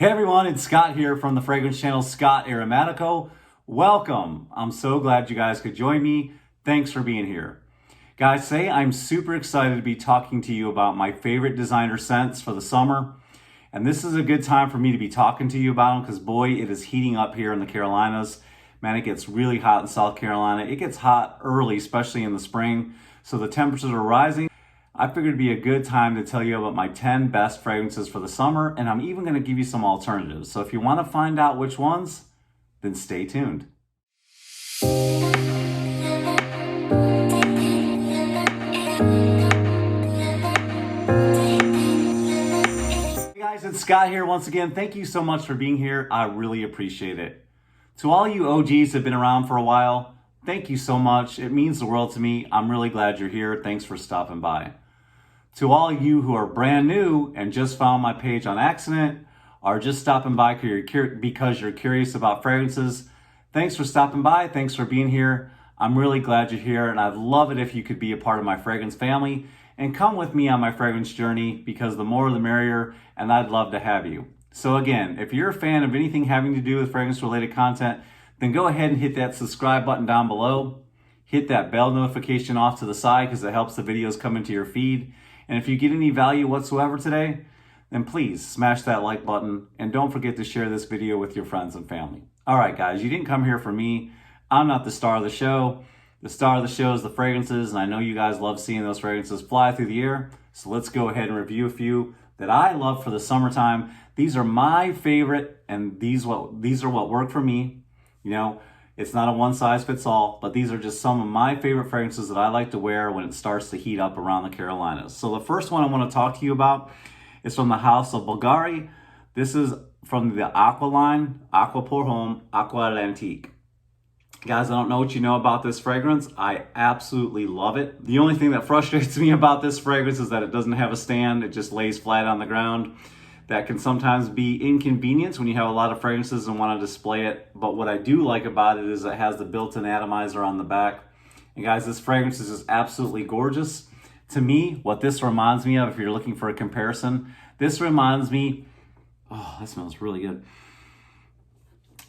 Hey everyone, it's Scott here from the fragrance channel Scott Aromatico. Welcome. I'm so glad you guys could join me. Thanks for being here. Guys, today I'm super excited to be talking to you about my favorite designer scents for the summer. And this is a good time for me to be talking to you about them because boy, it is heating up here in the Carolinas. Man, it gets really hot in South Carolina. It gets hot early, especially in the spring. So the temperatures are rising. I figured it'd be a good time to tell you about my 10 best fragrances for the summer, and I'm even going to give you some alternatives. So if you want to find out which ones, then stay tuned. Hey guys, it's Scott here once again. Thank you so much for being here. I really appreciate it. To all you OGs that have been around for a while, thank you so much. It means the world to me. I'm really glad you're here. Thanks for stopping by. To all you who are brand new and just found my page on accident, or just stopping by because you're curious about fragrances, thanks for stopping by. Thanks for being here. I'm really glad you're here, and I'd love it if you could be a part of my fragrance family and come with me on my fragrance journey, because the more the merrier, and I'd love to have you. So again, if you're a fan of anything having to do with fragrance-related content, then go ahead and hit that subscribe button down below. Hit that bell notification off to the side because it helps the videos come into your feed. And if you get any value whatsoever today, then please smash that like button and don't forget to share this video with your friends and family. All right, guys, you didn't come here for me. I'm not the star of the show. The star of the show is the fragrances, and I know you guys love seeing those fragrances fly through the air. So let's go ahead and review a few that I love for the summertime. These are my favorite, and these are what work for me. You know, it's not a one size fits all, but these are just some of my favorite fragrances that I like to wear when it starts to heat up around the Carolinas. So the first one I want to talk to you about is from the house of Bulgari. This is from the Aqua line, Aqua pour Homme, Aqua Atlantique. Guys, I don't know what you know about this fragrance. I absolutely love it. The only thing that frustrates me about this fragrance is that it doesn't have a stand. It just lays flat on the ground. That can sometimes be inconvenient when you have a lot of fragrances and want to display it. But what I do like about it is it has the built-in atomizer on the back. And guys, this fragrance is just absolutely gorgeous. To me, what this reminds me of, if you're looking for a comparison, this reminds me, oh, that smells really good.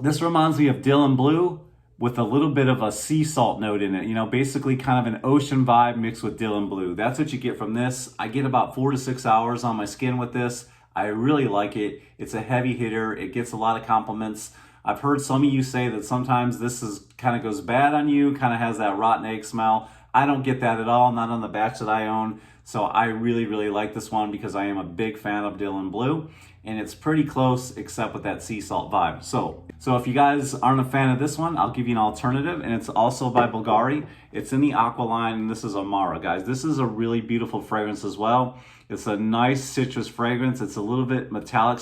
This reminds me of Dylan Blue with a little bit of a sea salt note in it. You know, basically kind of an ocean vibe mixed with Dylan Blue. That's what you get from this. I get about 4 to 6 hours on my skin with this. I really like it. It's a heavy hitter. It gets a lot of compliments. I've heard some of you say that sometimes this kind of goes bad on you, kind of has that rotten egg smell. I don't get that at all, not on the batch that I own. So I really, really like this one because I am a big fan of Dylan Blue, and it's pretty close except with that sea salt vibe. So if you guys aren't a fan of this one, I'll give you an alternative, and it's also by Bulgari. It's in the Aqua line, and this is Amara, guys. This is a really beautiful fragrance as well. It's a nice citrus fragrance. It's a little bit metallic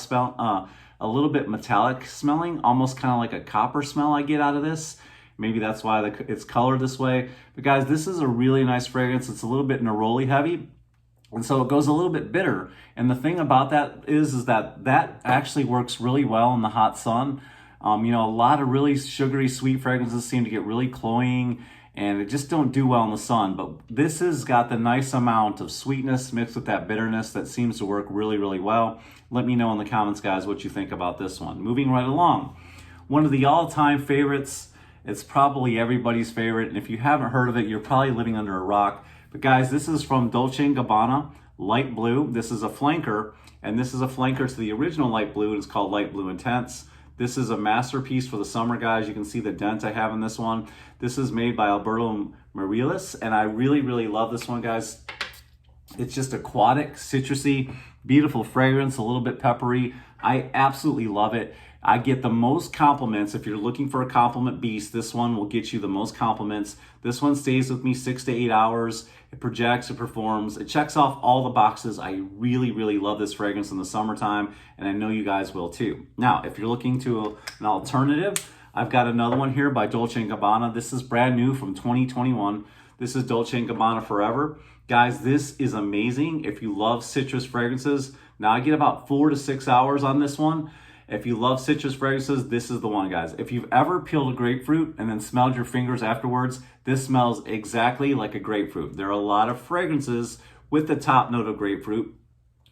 smelling, almost kind of like a copper smell I get out of this. Maybe that's why it's colored this way. But guys, this is a really nice fragrance. It's a little bit neroli heavy, and so it goes a little bit bitter. And the thing about that is that actually works really well in the hot sun. You know, a lot of really sugary, sweet fragrances seem to get really cloying, and it just don't do well in the sun. But this has got the nice amount of sweetness mixed with that bitterness that seems to work really, really well. Let me know in the comments, guys, what you think about this one. Moving right along. One of the all-time favorites. It's probably everybody's favorite, and if you haven't heard of it, you're probably living under a rock. But guys, this is from Dolce&Gabbana, Light Blue. This is a flanker, and this is a flanker to the original Light Blue, and it's called Light Blue Intense. This is a masterpiece for the summer, guys. You can see the dent I have in this one. This is made by Alberto Marilis, and I really, really love this one, guys. It's just aquatic, citrusy, beautiful fragrance, a little bit peppery. I absolutely love it. I get the most compliments. If you're looking for a compliment beast, this one will get you the most compliments. This one stays with me 6 to 8 hours. It projects, it performs, it checks off all the boxes. I really, really love this fragrance in the summertime, and I know you guys will too. Now, if you're looking to an alternative, I've got another one here by Dolce&Gabbana. This is brand new from 2021. This is Dolce&Gabbana Forever. Guys, this is amazing if you love citrus fragrances. Now, I get about 4 to 6 hours on this one. If you love citrus fragrances, this is the one, guys. If you've ever peeled a grapefruit and then smelled your fingers afterwards, this smells exactly like a grapefruit. There are a lot of fragrances with the top note of grapefruit,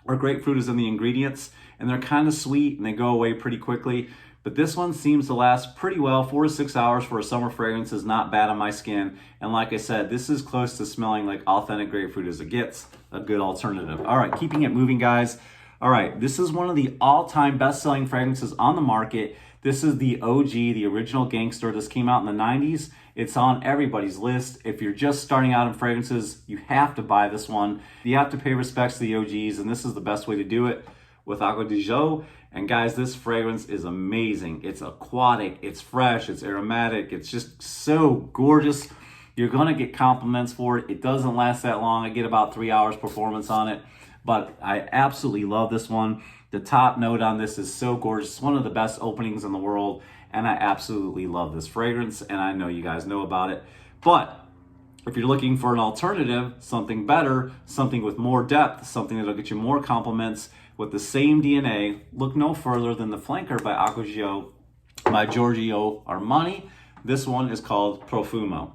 or grapefruit is in the ingredients, and they're kind of sweet and they go away pretty quickly. But this one seems to last pretty well. 4 to 6 hours for a summer fragrance is not bad on my skin. And like I said, this is close to smelling like authentic grapefruit as it gets. A good alternative. All right, keeping it moving, guys. All right, this is one of the all-time best-selling fragrances on the market. This is the OG, the original gangster. This came out in the 90s. It's on everybody's list. If you're just starting out in fragrances, you have to buy this one. You have to pay respects to the OGs, and this is the best way to do it with Agua de Jo. And guys, this fragrance is amazing. It's aquatic, it's fresh, it's aromatic, it's just so gorgeous. You're gonna get compliments for it. It doesn't last that long. I get about 3 hours performance on it, but I absolutely love this one. The top note on this is so gorgeous. It's one of the best openings in the world, and I absolutely love this fragrance, and I know you guys know about it. But if you're looking for an alternative, something better, something with more depth, something that'll get you more compliments with the same DNA, look no further than the Flanker by Agua de Jo by Giorgio Armani. This one is called Profumo.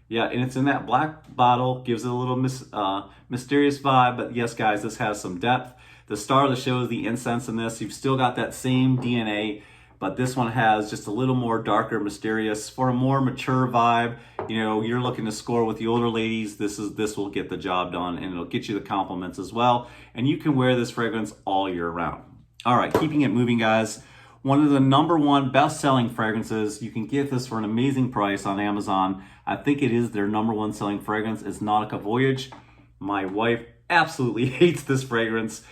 Yeah, and it's in that black bottle, gives it a little mysterious vibe, but yes, guys, this has some depth. The star of the show is the incense in this. You've still got that same DNA, but this one has just a little more darker, mysterious, for a more mature vibe. You know, you're looking to score with the older ladies, this will get the job done, and it'll get you the compliments as well. And you can wear this fragrance all year round. All right, keeping it moving, guys. One of the #1 best-selling fragrances. You can get this for an amazing price on Amazon. I think it is their #1 selling fragrance. It's Nautica Voyage. My wife absolutely hates this fragrance.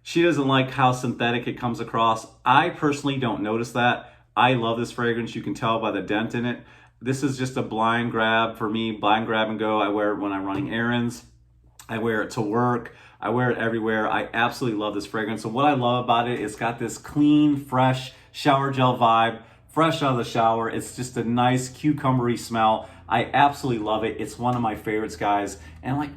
She doesn't like how synthetic it comes across. I personally don't notice that. I love this fragrance. You can tell by the dent in it. This is just a blind grab for me, blind grab and go. I wear it when I'm running errands. I wear it to work. I wear it everywhere. I absolutely love this fragrance. So what I love about it, it's got this clean, fresh shower gel vibe, fresh out of the shower. It's just a nice cucumbery smell. I absolutely love it. It's one of my favorites, guys. And like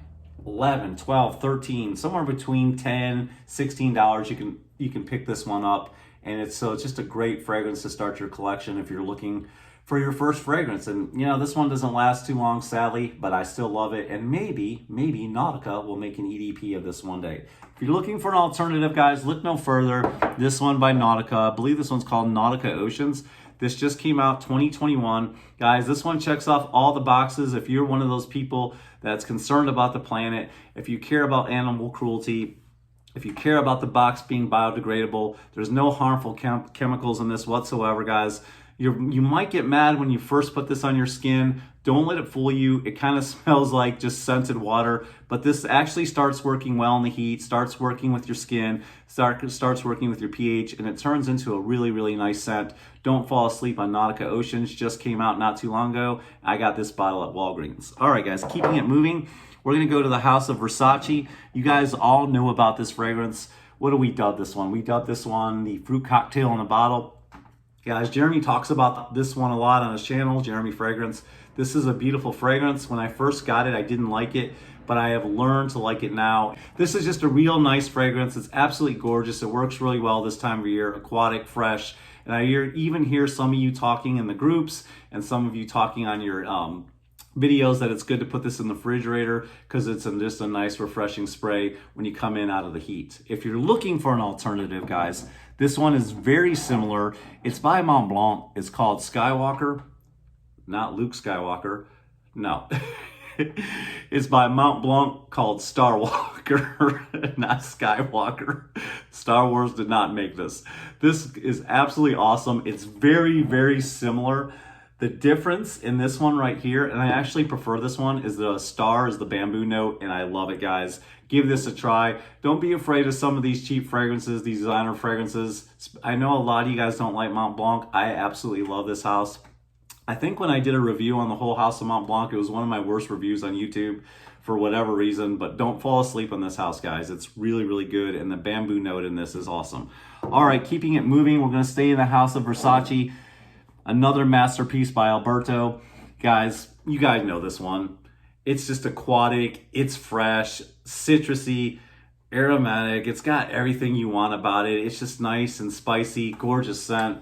11, 12, 13, somewhere between 10, $16, you can pick this one up. And it's just a great fragrance to start your collection if you're looking for your first fragrance. And you know, this one doesn't last too long, sadly, but I still love it. And maybe Nautica will make an EDP of this one day. If you're looking for an alternative, guys, look no further. This one by Nautica, I believe this one's called Nautica Oceans. This just came out 2021. Guys, this one checks off all the boxes. If you're one of those people that's concerned about the planet, if you care about animal cruelty, if you care about the box being biodegradable, there's no harmful chemicals in this whatsoever, guys. You might get mad when you first put this on your skin. Don't let it fool you. It kind of smells like just scented water, but this actually starts working well in the heat, starts working with your skin, starts working with your pH, and it turns into a really, really nice scent. Don't fall asleep on Nautica Oceans. Just came out not too long ago. I got this bottle at Walgreens. All right, guys, keeping it moving. We're gonna go to the house of Versace. You guys all know about this fragrance. What do we dub this one? We dubbed this one the fruit cocktail in a bottle. Guys, Jeremy talks about this one a lot on his channel, Jeremy Fragrance. This is a beautiful fragrance. When I first got it, I didn't like it, but I have learned to like it now. This is just a real nice fragrance. It's absolutely gorgeous. It works really well this time of year, aquatic, fresh. And I even hear some of you talking in the groups and some of you talking on your videos that it's good to put this in the refrigerator because it's just a nice refreshing spray when you come in out of the heat. If you're looking for an alternative, guys, this one is very similar. It's by Mont Blanc. It's called Skywalker. Not Luke Skywalker. No. It's by Mont Blanc called Star Walker, not Skywalker. Star Wars did not make this. This is absolutely awesome. It's very, very similar. The difference in this one right here, and I actually prefer this one, is the star is the bamboo note, and I love it, guys. Give this a try. Don't be afraid of some of these cheap fragrances, these designer fragrances. I know a lot of you guys don't like Mont Blanc. I absolutely love this house. I think when I did a review on the whole house of Mont Blanc, it was one of my worst reviews on YouTube for whatever reason, but don't fall asleep on this house, guys. It's really, really good, and the bamboo note in this is awesome. All right, keeping it moving, we're gonna stay in the house of Versace. Another masterpiece by Alberto. Guys, you guys know this one. It's just aquatic, it's fresh, citrusy, aromatic. It's got everything you want about it. It's just nice and spicy, gorgeous scent.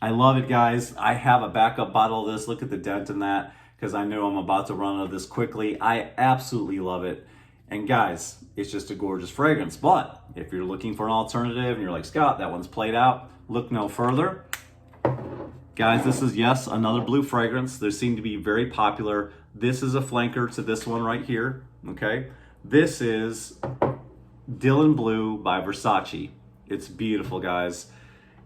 I love it, guys. I have a backup bottle of this. Look at the dent in that. because I know I'm about to run out of this quickly. I absolutely love it. And guys, it's just a gorgeous fragrance. But if you're looking for an alternative and you're like, Scott, that one's played out, look no further. Guys, this is, yes, another blue fragrance. They seem to be very popular. This is a flanker to this one right here, okay? This is Dylan Blue by Versace. It's beautiful, guys.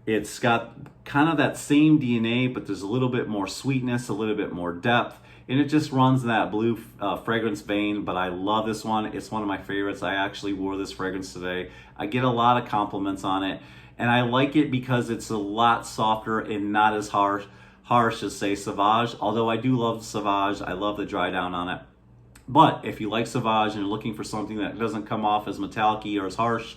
It's got kind of that same DNA, but there's a little bit more sweetness, a little bit more depth, and it just runs in that blue fragrance vein. But I love this one. It's one of my favorites. I actually wore this fragrance today. I get a lot of compliments on it, and I like it because it's a lot softer and not as harsh as, say, Sauvage. Although I do love Sauvage. I love the dry down on it. But if you like Sauvage and you're looking for something that doesn't come off as metallic-y or as harsh,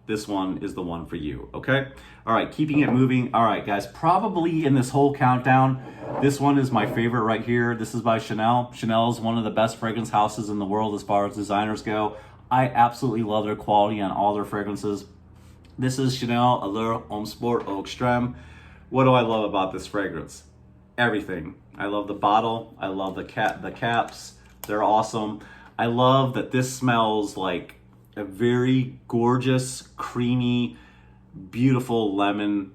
this one is the one for you, okay? All right, keeping it moving. All right, guys, probably in this whole countdown, this one is my favorite right here. This is by Chanel. Chanel is one of the best fragrance houses in the world as far as designers go. I absolutely love their quality on all their fragrances. This is Chanel Allure Homme Sport Eau Extreme. What do I love about this fragrance? Everything. I love the bottle. I love the caps. They're awesome. I love that this smells like a very gorgeous, creamy, beautiful lemon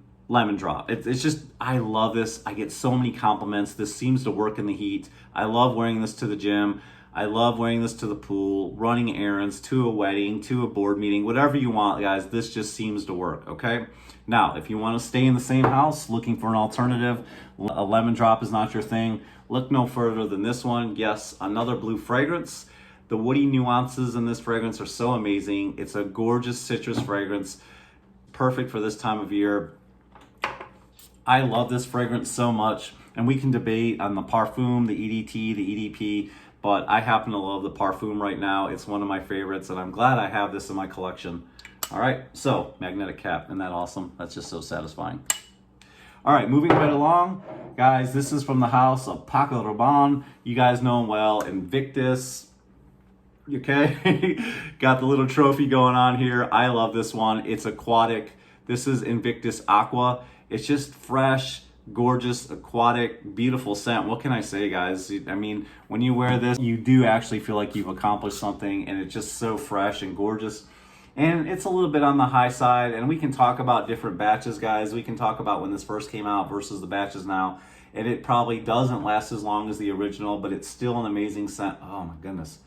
drop. It's just, I love this. I get so many compliments. This seems to work in the heat. I love wearing this to the gym. I love wearing this to the pool, running errands, to a wedding, to a board meeting, whatever you want, guys. This just seems to work, okay? Now, if you want to stay in the same house, looking for an alternative, a lemon drop is not your thing, look no further than this one. Yes, another blue fragrance. The woody nuances in this fragrance are so amazing. It's a gorgeous citrus fragrance, perfect for this time of year. I love this fragrance so much, and we can debate on the Perfume, the EDT, the EDP, but I happen to love the Perfume right now. It's one of my favorites, and I'm glad I have this in my collection. All right, so magnetic cap, isn't that awesome? That's just so satisfying. All right, moving right along. Guys, this is from the house of Paco Rabanne. You guys know him well, Invictus. Okay, got the little trophy going on here. I love this one. It's aquatic. This is Invictus Aqua. It's just fresh, gorgeous, aquatic, beautiful scent. What can I say, guys? I mean, when you wear this, you do actually feel like you've accomplished something, and it's just so fresh and gorgeous. And it's a little bit on the high side, and we can talk about different batches, guys. We can talk about when this first came out versus the batches now, and it probably doesn't last as long as the original, but it's still an amazing scent. Oh my goodness.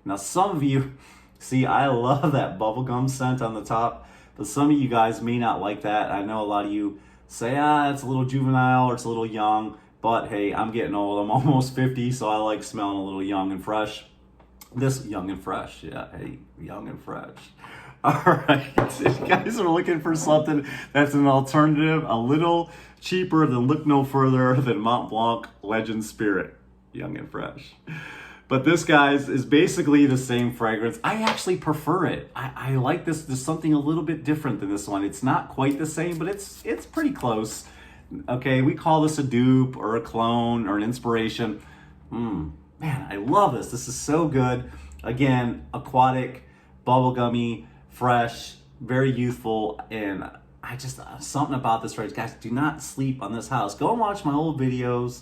Now, some of you, see, I love that bubblegum scent on the top, but some of you guys may not like that. I know a lot of you say, it's a little juvenile or it's a little young, but hey, I'm getting old. I'm almost 50, so I like smelling a little young and fresh. This young and fresh, yeah, hey, young and fresh. All right, if you guys are looking for something that's an alternative, a little cheaper, then look no further than Mont Blanc Legend Spirit, young and fresh. But this, guys, is basically the same fragrance. I actually prefer it. I like this. There's something a little bit different than this one. It's not quite the same, but it's pretty close. Okay, we call this a dupe or a clone or an inspiration. Man, I love this. This is so good. Again, aquatic, bubblegummy, fresh, very youthful, and I just, something about this fragrance. Guys, do not sleep on this house. Go and watch my old videos.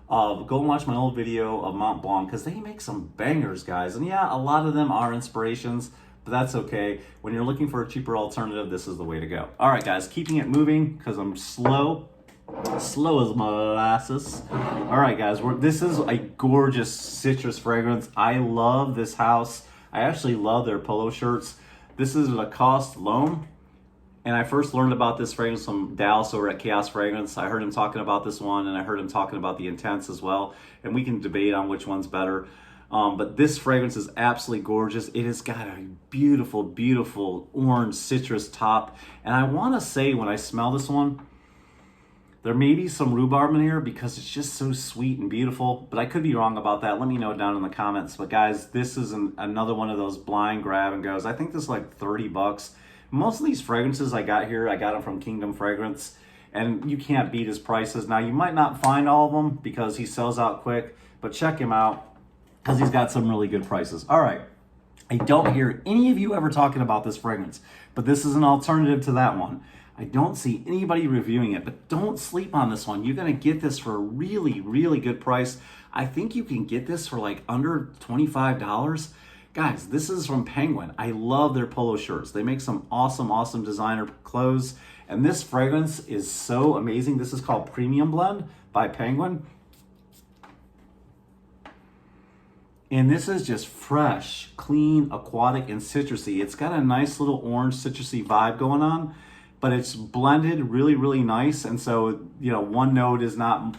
Go and watch my old video of Mont Blanc, because they make some bangers, guys. And yeah, a lot of them are inspirations, but that's okay. When you're looking for a cheaper alternative, this is the way to go. All right, guys, keeping it moving because I'm slow as molasses. All right, guys, this is a gorgeous citrus fragrance. I love this house. I actually love their polo shirts. This is Lacoste L'Homme. And I first learned about this fragrance from Dallas over at Chaos Fragrance. I heard him talking about this one, and I heard him talking about the Intense as well. And we can debate on which one's better. But this fragrance is absolutely gorgeous. It has got a beautiful, beautiful orange citrus top. And I want to say, when I smell this one, there may be some rhubarb in here because it's just so sweet and beautiful. But I could be wrong about that. Let me know down in the comments. But guys, this is another one of those blind grab and goes. I think this is like 30 bucks. Most of these fragrances I got here, I got them from Kingdom Fragrance, and you can't beat his prices. Now, you might not find all of them because he sells out quick, but check him out because he's got some really good prices. All right, I don't hear any of you ever talking about this fragrance, but this is an alternative to that one. I don't see anybody reviewing it, but don't sleep on this one. You're gonna get this for a really, really good price. I think you can get this for like under $25. Guys, this is from Penguin. I love their polo shirts. They make some awesome, awesome designer clothes. And this fragrance is so amazing. This is called Premium Blend by Penguin. And this is just fresh, clean, aquatic, and citrusy. It's got a nice little orange citrusy vibe going on, but it's blended really, really nice. And so, you know, one note is not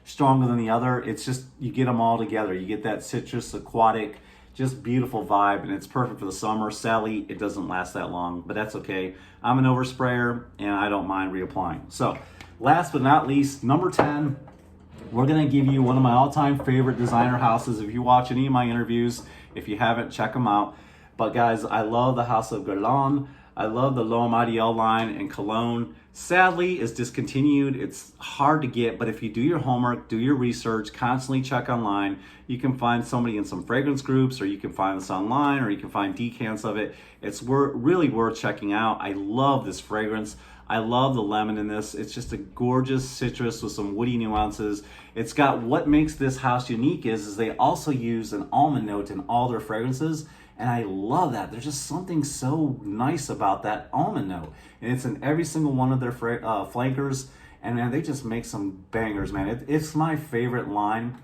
stronger than the other. It's just, you get them all together. You get that citrus, aquatic, just beautiful vibe, and it's perfect for the summer. Sadly, it doesn't last that long, but that's okay. I'm an oversprayer, and I don't mind reapplying. So, last but not least, number 10, we're gonna give you one of my all-time favorite designer houses. If you watch any of my interviews, if you haven't, check them out. But guys, I love the House of Guerlain. I love the L'Homme Ideal line and cologne. Sadly, it's discontinued. It's hard to get, but if you do your homework, do your research, constantly check online, you can find somebody in some fragrance groups, or you can find this online, or you can find decants of it. It's really worth checking out. I love this fragrance. I love the lemon in this. It's just a gorgeous citrus with some woody nuances. It's got, what makes this house unique is they also use an almond note in all their fragrances. And I love that. There's just something so nice about that almond note. And it's in every single one of their flankers. And man, they just make some bangers, man. It's my favorite line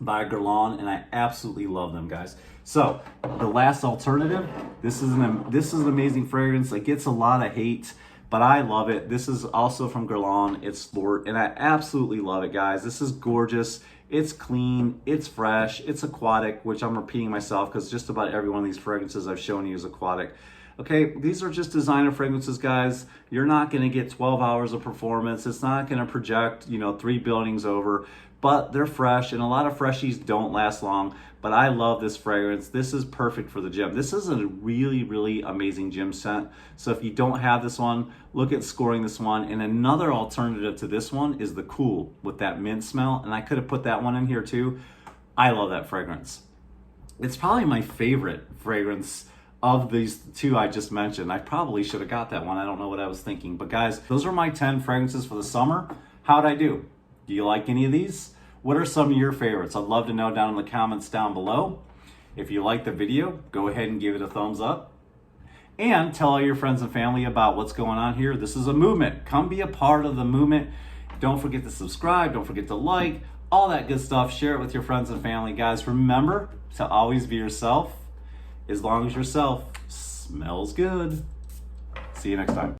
by Guerlain, and I absolutely love them, guys. So the last alternative, this is an amazing fragrance. It gets a lot of hate, but I love it. This is also from Guerlain. It's Sport, and I absolutely love it, guys. This is gorgeous. It's clean, it's fresh, it's aquatic, which I'm repeating myself because just about every one of these fragrances I've shown you is aquatic. Okay, these are just designer fragrances, guys. You're not gonna get 12 hours of performance. It's not gonna project, 3 buildings over, but they're fresh, and a lot of Freshies don't last long, but I love this fragrance. This is perfect for the gym. This is a really, really amazing gym scent. So if you don't have this one, look at scoring this one. And another alternative to this one is the Cool with that mint smell, and I could have put that one in here too. I love that fragrance. It's probably my favorite fragrance of these two I just mentioned. I probably should have got that one. I don't know what I was thinking. But guys, those are my 10 fragrances for the summer. How'd I do? Do you like any of these? What are some of your favorites? I'd love to know down in the comments down below. If you like the video, go ahead and give it a thumbs up. And tell all your friends and family about what's going on here. This is a movement. Come be a part of the movement. Don't forget to subscribe. Don't forget to like. All that good stuff. Share it with your friends and family. Guys, remember to always be yourself, as long as yourself smells good. See you next time.